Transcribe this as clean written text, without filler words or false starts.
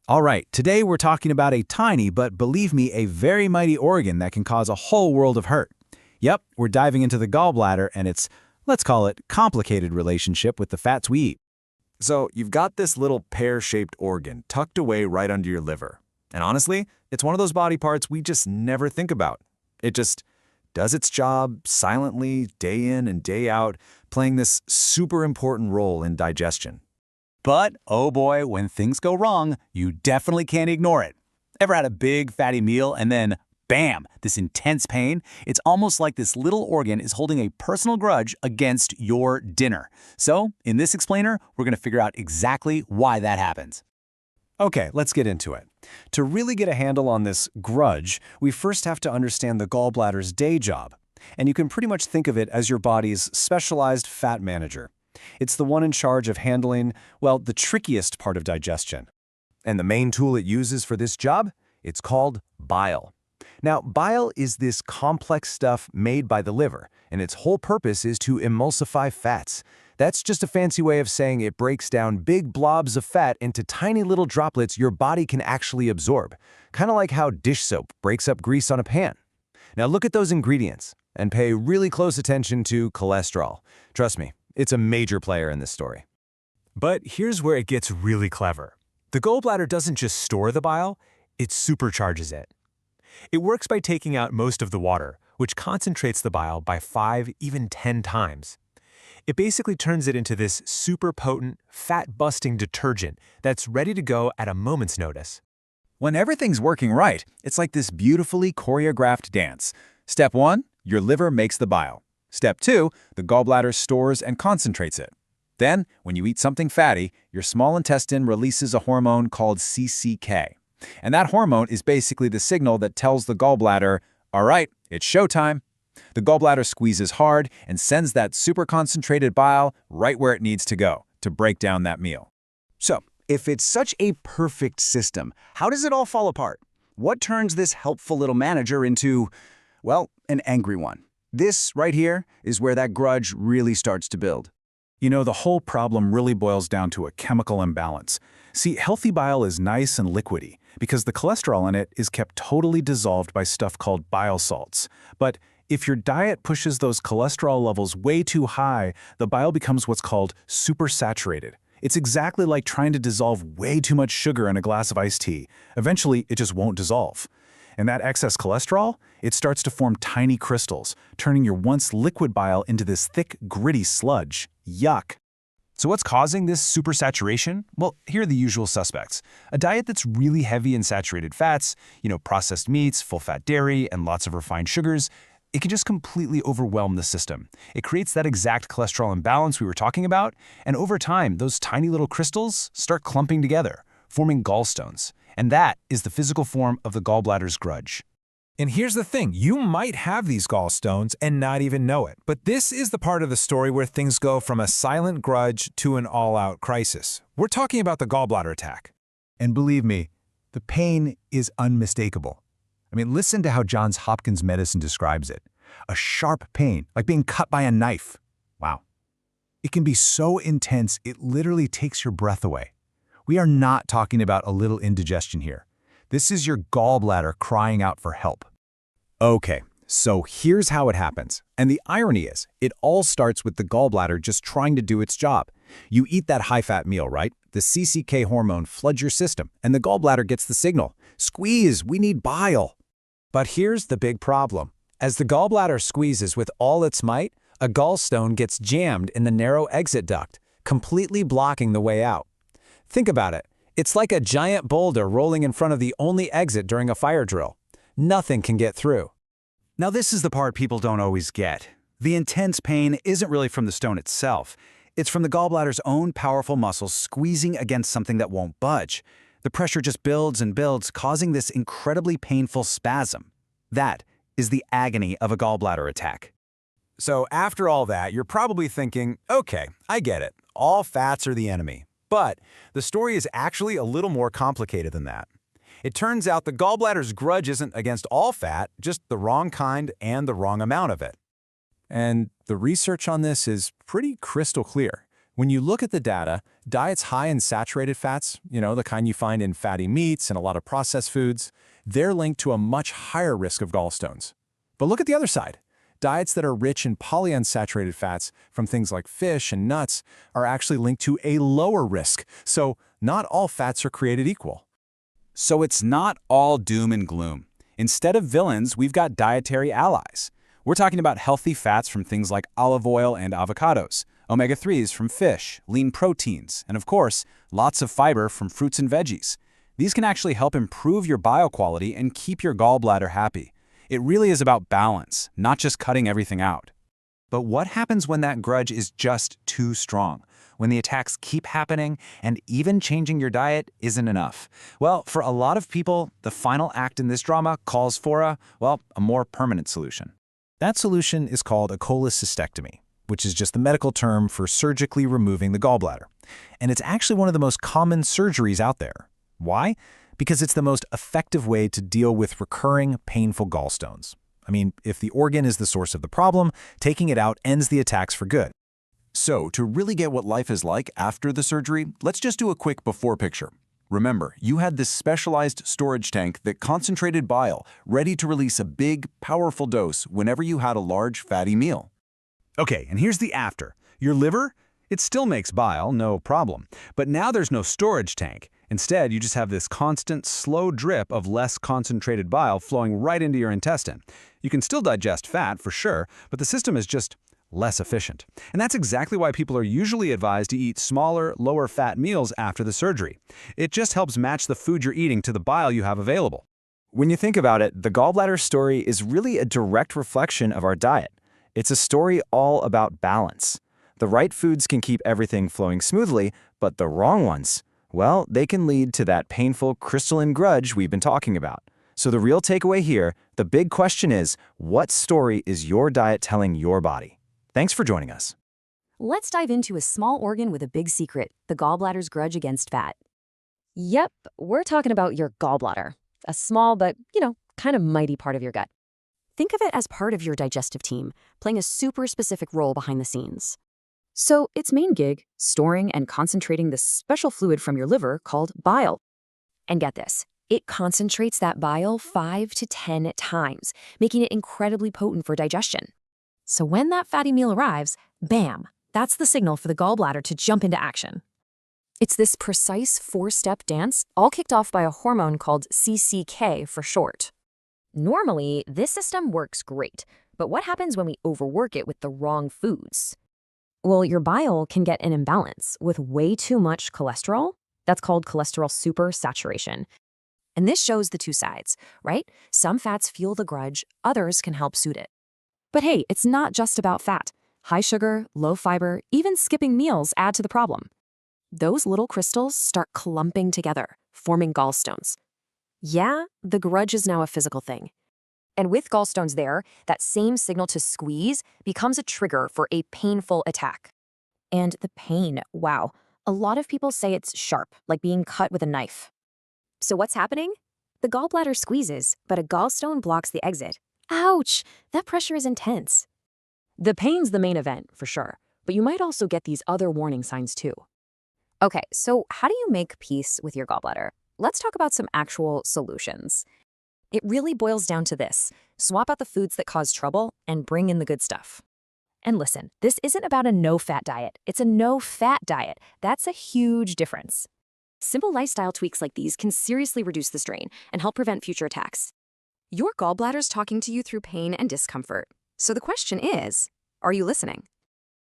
All right, today we're talking about a tiny, but believe me, a very mighty organ that can cause a whole world of hurt. Yep, we're diving into the gallbladder and its, let's call it, complicated relationship with the fats we eat. So you've got this little pear-shaped organ tucked away right under your liver. And honestly, it's one of those body parts we just never think about. It just does its job silently, day in and day out, playing this super important role in digestion. But, oh boy, when things go wrong, you definitely can't ignore it. Ever had a big, fatty meal and then, bam, this intense pain? It's almost like this little organ is holding a personal grudge against your dinner. So, in this explainer, we're going to figure out exactly why that happens. Okay, let's get into it. To really get a handle on this grudge, we first have to understand the gallbladder's day job. And you can pretty much think of it as your body's specialized fat manager. It's the one in charge of handling, well, the trickiest part of digestion. And the main tool it uses for this job? It's called bile. Now, bile is this complex stuff made by the liver, and its whole purpose is to emulsify fats. That's just a fancy way of saying it breaks down big blobs of fat into tiny little droplets your body can actually absorb, kind of like how dish soap breaks up grease on a pan. Now look at those ingredients, and pay really close attention to cholesterol. Trust me, it's a major player in this story. But here's where it gets really clever. The gallbladder doesn't just store the bile, it supercharges it. It works by taking out most of the water, which concentrates the bile by 5, even 10 times. It basically turns it into this super potent, fat-busting detergent that's ready to go at a moment's notice. When everything's working right, it's like this beautifully choreographed dance. Step 1, your liver makes the bile. Step 2, the gallbladder stores and concentrates it. Then, when you eat something fatty, your small intestine releases a hormone called CCK. And that hormone is basically the signal that tells the gallbladder, all right, it's showtime. The gallbladder squeezes hard and sends that super concentrated bile right where it needs to go to break down that meal. So, if it's such a perfect system, how does it all fall apart? What turns this helpful little manager into, well, an angry one? This right here is where that grudge really starts to build. You know, the whole problem really boils down to a chemical imbalance. See, healthy bile is nice and liquidy because the cholesterol in it is kept totally dissolved by stuff called bile salts. But if your diet pushes those cholesterol levels way too high, the bile becomes what's called supersaturated. It's exactly like trying to dissolve way too much sugar in a glass of iced tea. Eventually, it just won't dissolve. And that excess cholesterol, it starts to form tiny crystals, turning your once liquid bile into this thick, gritty sludge. Yuck. So what's causing this supersaturation? Well, here are the usual suspects. A diet that's really heavy in saturated fats, processed meats, full-fat dairy, and lots of refined sugars, it can just completely overwhelm the system. It creates that exact cholesterol imbalance we were talking about, and over time, those tiny little crystals start clumping together, forming gallstones. And that is the physical form of the gallbladder's grudge. And here's the thing, you might have these gallstones and not even know it. But this is the part of the story where things go from a silent grudge to an all-out crisis. We're talking about the gallbladder attack. And believe me, the pain is unmistakable. I mean, listen to how Johns Hopkins Medicine describes it. A sharp pain, like being cut by a knife. Wow. It can be so intense, it literally takes your breath away. We are not talking about a little indigestion here. This is your gallbladder crying out for help. Okay, so here's how it happens. And the irony is, it all starts with the gallbladder just trying to do its job. You eat that high-fat meal, right? The CCK hormone floods your system, and the gallbladder gets the signal. Squeeze, we need bile. But here's the big problem. As the gallbladder squeezes with all its might, a gallstone gets jammed in the narrow exit duct, completely blocking the way out. Think about it. It's like a giant boulder rolling in front of the only exit during a fire drill. Nothing can get through. Now this is the part people don't always get. The intense pain isn't really from the stone itself. It's from the gallbladder's own powerful muscles squeezing against something that won't budge. The pressure just builds and builds, causing this incredibly painful spasm. That is the agony of a gallbladder attack. So after all that, you're probably thinking, okay, I get it. All fats are the enemy. But the story is actually a little more complicated than that. It turns out the gallbladder's grudge isn't against all fat, just the wrong kind and the wrong amount of it. And the research on this is pretty crystal clear. When you look at the data, diets high in saturated fats, the kind you find in fatty meats and a lot of processed foods, they're linked to a much higher risk of gallstones. But look at the other side. Diets that are rich in polyunsaturated fats from things like fish and nuts are actually linked to a lower risk. So not all fats are created equal. So it's not all doom and gloom. Instead of villains, we've got dietary allies. We're talking about healthy fats from things like olive oil and avocados, omega-3s from fish, lean proteins, and of course, lots of fiber from fruits and veggies. These can actually help improve your bile quality and keep your gallbladder happy. It really is about balance, not just cutting everything out. But what happens when that grudge is just too strong? When the attacks keep happening and even changing your diet isn't enough? Well, for a lot of people, the final act in this drama calls for a more permanent solution. That solution is called a cholecystectomy, which is just the medical term for surgically removing the gallbladder. And it's actually one of the most common surgeries out there. Why? Because it's the most effective way to deal with recurring, painful gallstones. I mean, if the organ is the source of the problem, taking it out ends the attacks for good. So, to really get what life is like after the surgery, let's just do a quick before picture. Remember, you had this specialized storage tank that concentrated bile, ready to release a big, powerful dose whenever you had a large, fatty meal. Okay, and here's the after. Your liver? It still makes bile, no problem. But now there's no storage tank. Instead, you just have this constant, slow drip of less concentrated bile flowing right into your intestine. You can still digest fat, for sure, but the system is just less efficient. And that's exactly why people are usually advised to eat smaller, lower-fat meals after the surgery. It just helps match the food you're eating to the bile you have available. When you think about it, the gallbladder story is really a direct reflection of our diet. It's a story all about balance. The right foods can keep everything flowing smoothly, but the wrong ones, well, they can lead to that painful crystalline grudge we've been talking about. So the real takeaway here, the big question is, what story is your diet telling your body? Thanks for joining us. Let's dive into a small organ with a big secret, the gallbladder's grudge against fat. Yep, we're talking about your gallbladder, a small but, kind of mighty part of your gut. Think of it as part of your digestive team, playing a super specific role behind the scenes. So its main gig, storing and concentrating this special fluid from your liver called bile. And get this, it concentrates that bile 5 to 10 times, making it incredibly potent for digestion. So when that fatty meal arrives, bam, that's the signal for the gallbladder to jump into action. It's this precise 4-step dance, all kicked off by a hormone called CCK for short. Normally, this system works great, but what happens when we overwork it with the wrong foods? Well, your bile can get an imbalance with way too much cholesterol. That's called cholesterol supersaturation. And this shows the two sides, right? Some fats fuel the grudge, others can help soothe it. But hey, it's not just about fat. High sugar, low fiber, even skipping meals add to the problem. Those little crystals start clumping together, forming gallstones. Yeah, the grudge is now a physical thing. And with gallstones there, that same signal to squeeze becomes a trigger for a painful attack. And the pain, wow, a lot of people say it's sharp, like being cut with a knife. So what's happening? The gallbladder squeezes, but a gallstone blocks the exit. Ouch! That pressure is intense. The pain's the main event, for sure, but you might also get these other warning signs too. Okay, so how do you make peace with your gallbladder? Let's talk about some actual solutions. It really boils down to this: swap out the foods that cause trouble and bring in the good stuff. And listen, this isn't about a no-fat diet. It's a no-fat diet. That's a huge difference. Simple lifestyle tweaks like these can seriously reduce the strain and help prevent future attacks. Your gallbladder's talking to you through pain and discomfort. So the question is, are you listening?